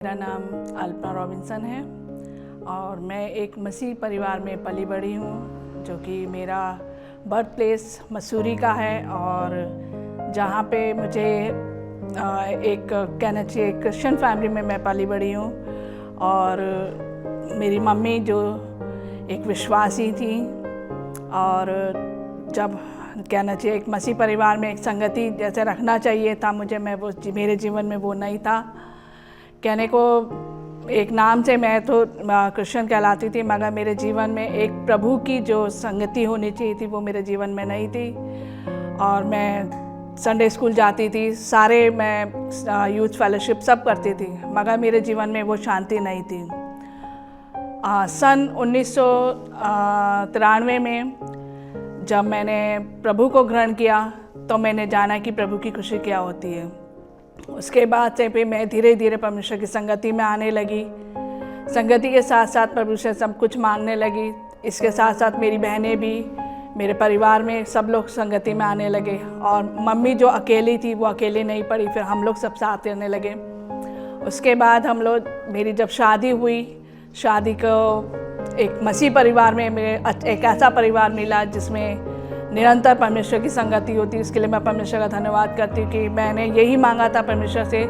मेरा नाम अल्पना रॉबिन्सन है और मैं एक मसीह परिवार में पली बड़ी हूँ, जो कि मेरा बर्थ प्लेस मसूरी का है और जहाँ पे मुझे एक कहना चाहिए क्रिश्चियन फैमिली में मैं पली बड़ी हूँ। और मेरी मम्मी जो एक विश्वासी थी और जब कहना चाहिए एक मसीह परिवार में एक संगति जैसे रखना चाहिए था मुझे, मेरे जीवन में वो नहीं था। कहने को एक नाम से मैं तो क्रिश्चियन कहलाती थी, मगर मेरे जीवन में एक प्रभु की जो संगति होनी चाहिए थी वो मेरे जीवन में नहीं थी। और मैं संडे स्कूल जाती थी, सारे मैं यूथ फेलोशिप सब करती थी, मगर मेरे जीवन में वो शांति नहीं थी। सन 1993 में जब मैंने प्रभु को ग्रहण किया तो मैंने जाना कि प्रभु की खुशी क्या होती है। उसके बाद से फिर मैं धीरे धीरे परमेश्वर की संगति में आने लगी। संगति के साथ साथ प्रभु से सब कुछ मांगने लगी। इसके साथ साथ मेरी बहनें भी, मेरे परिवार में सब लोग संगति में आने लगे। और मम्मी जो अकेली थी वो अकेली नहीं पड़ी, फिर हम लोग सब साथ रहने लगे। उसके बाद हम लोग, मेरी जब शादी हुई, शादी को एक मसीह परिवार में एक ऐसा परिवार मिला जिसमें निरंतर परमेश्वर की संगति होती है। इसके लिए मैं परमेश्वर का धन्यवाद करती हूँ कि मैंने यही मांगा था परमेश्वर से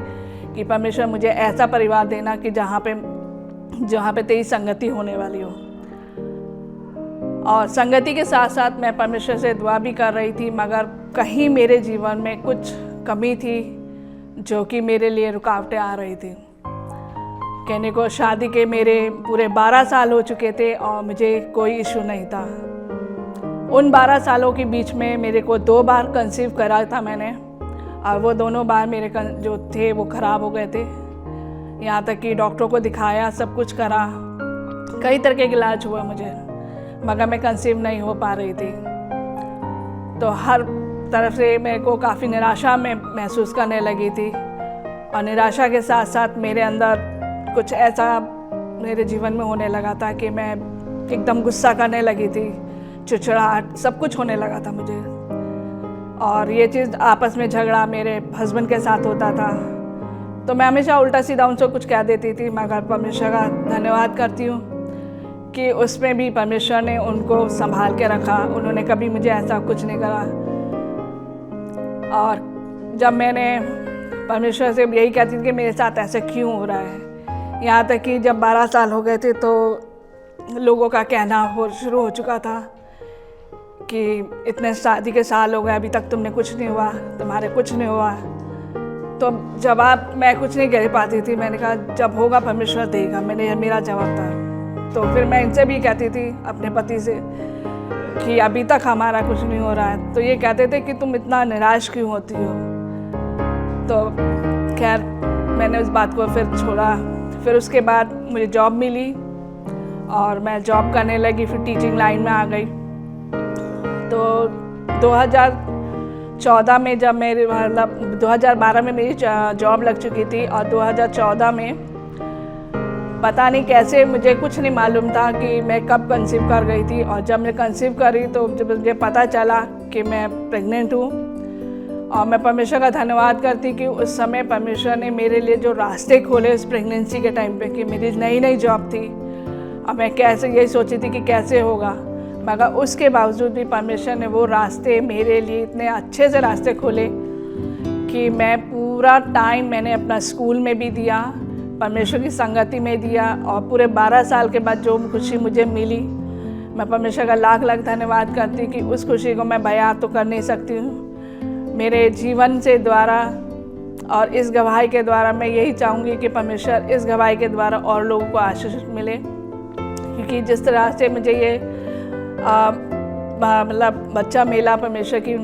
कि परमेश्वर मुझे ऐसा परिवार देना कि जहाँ पे तेरी संगति होने वाली हो। और संगति के साथ साथ मैं परमेश्वर से दुआ भी कर रही थी, मगर कहीं मेरे जीवन में कुछ कमी थी जो कि मेरे लिए रुकावटें आ रही थी। कहने को शादी के मेरे पूरे 12 साल हो चुके थे और मुझे कोई इशू नहीं था। उन 12 सालों के बीच में मेरे को 2 बार कंसीव करा था मैंने, और वो दोनों बार मेरे जो थे वो ख़राब हो गए थे। यहाँ तक कि डॉक्टरों को दिखाया, सब कुछ करा, कई तरह के इलाज हुआ मुझे, मगर मैं कंसीव नहीं हो पा रही थी। तो हर तरफ से मेरे को काफ़ी निराशा में महसूस करने लगी थी। और निराशा के साथ साथ मेरे अंदर कुछ ऐसा मेरे जीवन में होने लगा था कि मैं एकदम गुस्सा करने लगी थी, चिड़चिड़ाहट, सब कुछ होने लगा था मुझे। और ये चीज़ आपस में झगड़ा मेरे हस्बैंड के साथ होता था, तो मैं हमेशा उल्टा सीधा उनसे कुछ कह देती थी। मगर परमेश्वर का धन्यवाद करती हूँ कि उसमें भी परमेश्वर ने उनको संभाल के रखा। उन्होंने कभी मुझे ऐसा कुछ नहीं करा। और जब मैंने परमेश्वर से यही कहती थी कि मेरे साथ ऐसे क्यों हो रहा है, यहाँ तक कि जब 12 साल हो गए थे तो लोगों का कहना शुरू हो चुका था कि इतने शादी के साल हो गए, अभी तक तुमने कुछ नहीं हुआ, तुम्हारे कुछ नहीं हुआ। तो जवाब मैं कुछ नहीं कह पाती थी। मैंने कहा जब होगा परमेश्वर देगा, मेरा जवाब था। तो फिर मैं इनसे भी कहती थी, अपने पति से, कि अभी तक हमारा कुछ नहीं हो रहा है। तो ये कहते थे कि तुम इतना निराश क्यों होती हो। तो खैर मैंने उस बात को फिर छोड़ा। फिर उसके बाद मुझे जॉब मिली और मैं जॉब करने लगी, फिर टीचिंग लाइन में आ गई। तो 2014 में जब 2012 में मेरी जॉब लग चुकी थी, और 2014 में पता नहीं कैसे, मुझे कुछ नहीं मालूम था कि मैं कब कंसीव कर गई थी। और जब मैं कंसीव करी तो जब मुझे पता चला कि मैं प्रेग्नेंट हूँ, और मैं परमेश्वर का धन्यवाद करती कि उस समय परमेश्वर ने मेरे लिए जो रास्ते खोले उस प्रेगनेंसी के टाइम पे, कि मेरी नई जॉब थी और मैं कैसे यही सोची थी कि कैसे होगा, मगर उसके बावजूद भी परमेश्वर ने वो रास्ते मेरे लिए इतने अच्छे से रास्ते खोले कि मैं पूरा टाइम मैंने अपना स्कूल में भी दिया, परमेश्वर की संगति में दिया। और पूरे 12 साल के बाद जो खुशी मुझे मिली, मैं परमेश्वर का लाख लाख धन्यवाद करती कि उस खुशी को मैं बयां तो कर नहीं सकती हूँ। मेरे जीवन से द्वारा और इस गवाही के द्वारा मैं यही चाहूँगी कि परमेश्वर इस गवाही के द्वारा और लोगों को आशीष मिले, क्योंकि जिस तरह से मुझे ये मतलब बच्चा मिला परमेश्वर की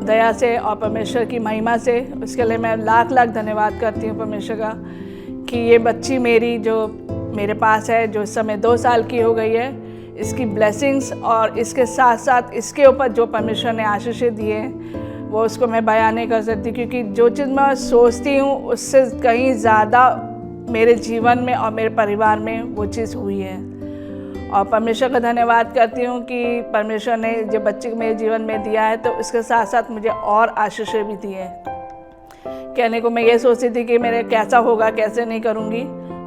दया से और परमेश्वर की महिमा से, उसके लिए मैं लाख लाख धन्यवाद करती हूँ परमेश्वर का कि ये बच्ची मेरी जो मेरे पास है, जो इस समय 2 साल की हो गई है, इसकी ब्लेसिंग्स और इसके साथ साथ इसके ऊपर जो परमेश्वर ने आशीषें दी है वो उसको मैं बयान नहीं कर सकती। क्योंकि जो चीज़ मैं सोचती हूँ उससे कहीं ज़्यादा मेरे जीवन में और मेरे परिवार में वो चीज़ हुई है। और परमेश्वर का धन्यवाद करती हूँ कि परमेश्वर ने जो बच्चे को मेरे जीवन में दिया है, तो उसके साथ साथ मुझे और आशीषें भी दी हैं कहने को मैं ये सोचती थी कि मेरे कैसा होगा, कैसे नहीं करूँगी,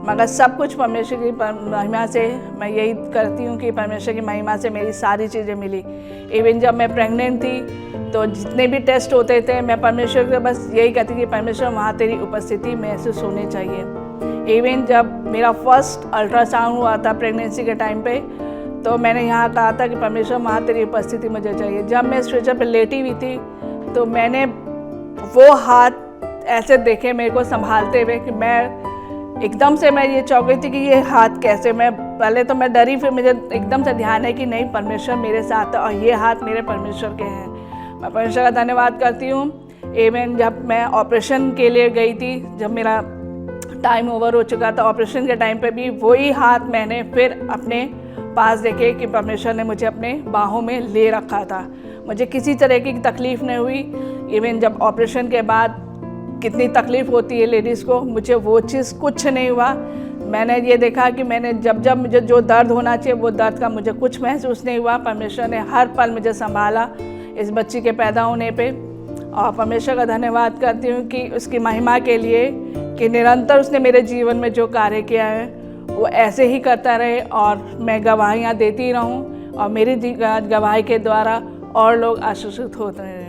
मगर सब कुछ परमेश्वर की महिमा से मैं यही करती हूँ कि परमेश्वर की महिमा से मेरी सारी चीज़ें मिली। इवन जब मैं प्रेग्नेंट थी तो जितने भी टेस्ट होते थे मैं परमेश्वर से बस यही कहती कि परमेश्वर वहाँ तेरी उपस्थिति महसूस होनी चाहिए। इवन जब मेरा फर्स्ट अल्ट्रासाउंड हुआ था प्रेगनेंसी के टाइम पे, तो मैंने यहाँ कहा था कि परमेश्वर वहाँ तेरी उपस्थिति मुझे चाहिए। जब मैं स्ट्रेचर पर लेटी हुई थी तो मैंने वो हाथ ऐसे देखे मेरे को संभालते हुए कि मैं एकदम से मैं ये चौंक गई थी कि ये हाथ कैसे। मैं पहले तो मैं डरी, फिर मुझे एकदम से ध्यान है कि नहीं, परमेश्वर मेरे साथ है और ये हाथ मेरे परमेश्वर के हैं। मैं परमेश्वर का धन्यवाद करती हूँ। इवन जब मैं ऑपरेशन के लिए गई थी, जब मेरा टाइम ओवर हो चुका था ऑपरेशन के टाइम पे भी वही हाथ मैंने फिर अपने पास देखे कि परमेश्वर ने मुझे अपने बाहों में ले रखा था। मुझे किसी तरह की तकलीफ़ नहीं हुई। इवन जब ऑपरेशन के बाद कितनी तकलीफ़ होती है लेडीज़ को, मुझे वो चीज़ कुछ नहीं हुआ। मैंने ये देखा कि मैंने जब मुझे जो दर्द होना चाहिए वो दर्द का मुझे कुछ महसूस नहीं हुआ। परमेश्वर ने हर पल मुझे संभाला इस बच्ची के पैदा होने पे, और परमेश्वर का धन्यवाद करती हूँ कि उसकी महिमा के लिए कि निरंतर उसने मेरे जीवन में जो कार्य किया है वो ऐसे ही करता रहे और मैं गवाहियाँ देती रहूँ और मेरी गवाही के द्वारा और लोग आशीषित होते रहे।